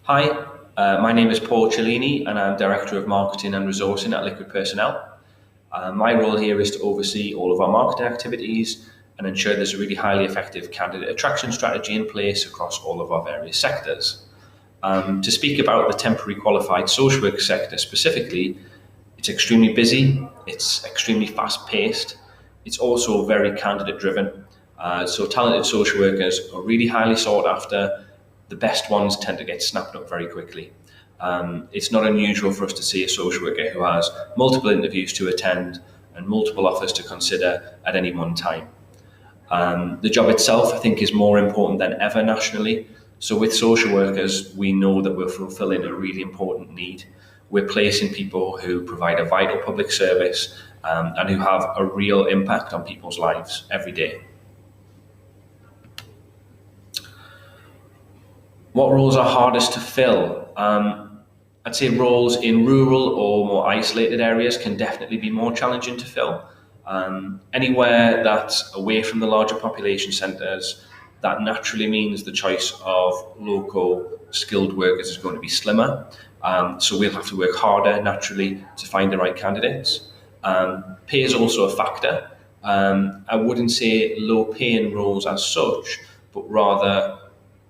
Hi, my name is Paul Cellini and I'm Director of Marketing and Resourcing at Liquid Personnel. My role here is to oversee all of our marketing activities and ensure there's a really highly effective candidate attraction strategy in place across all of our various sectors. To speak about the temporary qualified social work sector specifically, it's extremely busy, it's extremely fast paced, it's also very candidate driven. So talented social workers are really highly sought after. The best ones tend to get snapped up very quickly. It's not unusual for us to see a social worker who has multiple interviews to attend and multiple offers to consider at any one time. The job itself, I think, is more important than ever nationally. So with social workers, we know that we're fulfilling a really important need. We're placing people who provide a vital public service and who have a real impact on people's lives every day. What roles are hardest to fill? I'd say roles in rural or more isolated areas can definitely be more challenging to fill. Anywhere that's away from the larger population centres, that naturally means the choice of local skilled workers is going to be slimmer. So we'll have to work harder naturally to find the right candidates. Pay is also a factor. I wouldn't say low paying roles as such, but rather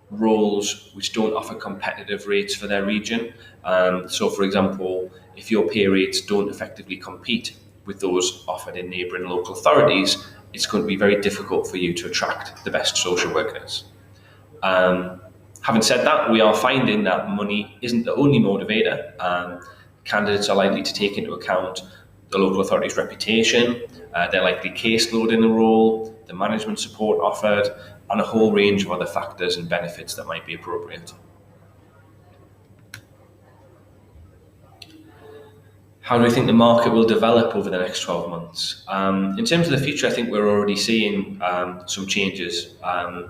roles which don't offer competitive rates for their region. So, for example, if your pay rates don't effectively compete with those offered in neighbouring local authorities, it's going to be very difficult for you to attract the best social workers. Having said that, we are finding that money isn't the only motivator. Candidates are likely to take into account the local authority's reputation, their likely caseload in the role, the management support offered, and a whole range of other factors and benefits that might be appropriate. How do we think the market will develop over the next 12 months? In terms of the future, I think we're already seeing some changes.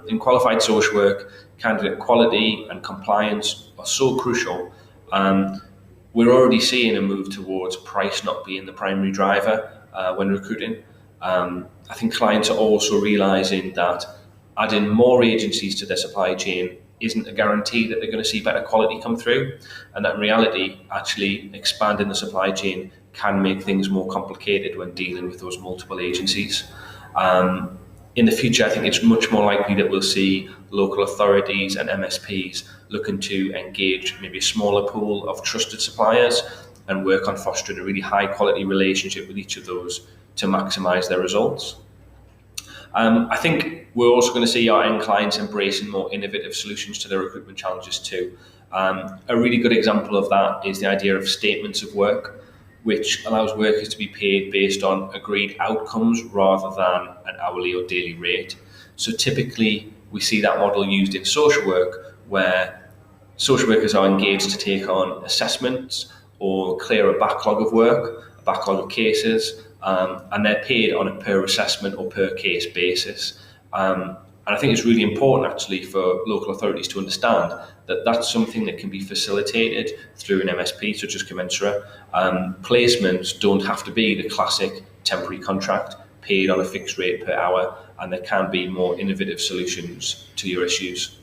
In qualified social work, candidate quality and compliance are so crucial. We're already seeing a move towards price not being the primary driver when recruiting. I think clients are also realising that adding more agencies to their supply chain isn't a guarantee that they're going to see better quality come through, and that in reality, actually expanding the supply chain can make things more complicated when dealing with those multiple agencies. In the future, I think it's much more likely that we'll see local authorities and MSPs looking to engage maybe a smaller pool of trusted suppliers and work on fostering a really high quality relationship with each of those to maximise their results. I think we're also going to see our end clients embracing more innovative solutions to their recruitment challenges too. A really good example of that is the idea of statements of work, which allows workers to be paid based on agreed outcomes rather than an hourly or daily rate. So typically we see that model used in social work where social workers are engaged to take on assessments or clear a backlog of work, a backlog of cases, and they're paid on a per assessment or per case basis. And I think it's really important actually for local authorities to understand that that's something that can be facilitated through an MSP such as Commensurate. Placements don't have to be the classic temporary contract paid on a fixed rate per hour, and there can be more innovative solutions to your issues.